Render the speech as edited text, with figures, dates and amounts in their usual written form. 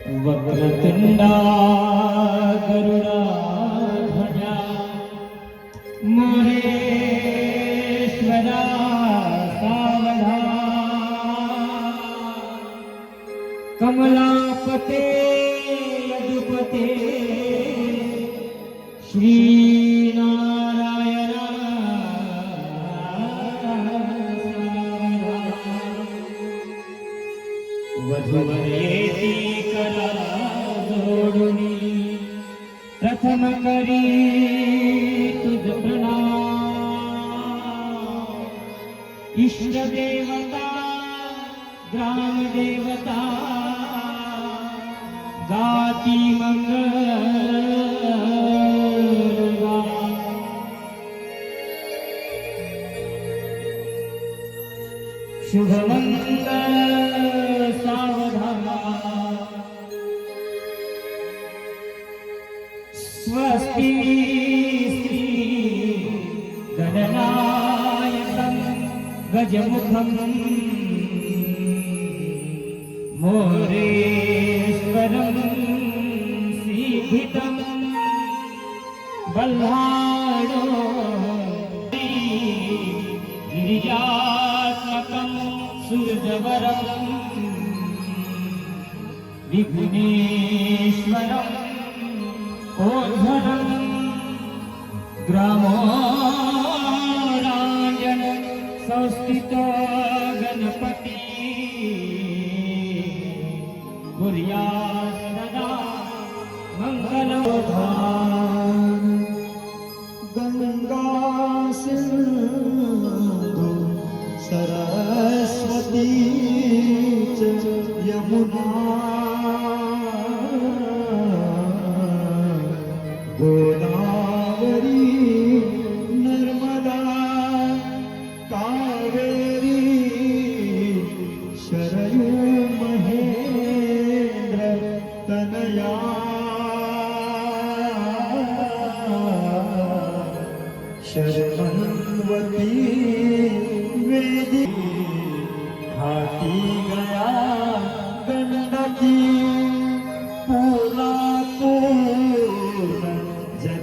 वक्रतुंडा गरुडाध्वजा महेश्वरा सावधा कमलापते यदुपते श्रीनारायण वधुवरेती करा जोडुनी प्रथम करी तुझ प्रणाम इष्ट देवता ग्राम देवता गाती मंगलगान शुभ मंगल सावधान स्वस्ति श्री गणनायकं गजमुखं मोरेश्वरं सीधितं बल्हाडो गिरिजात्मकं सूर्यवरं विघ्नेश्वरं ओझरं ग्रामोराजन संस्थितो गणपति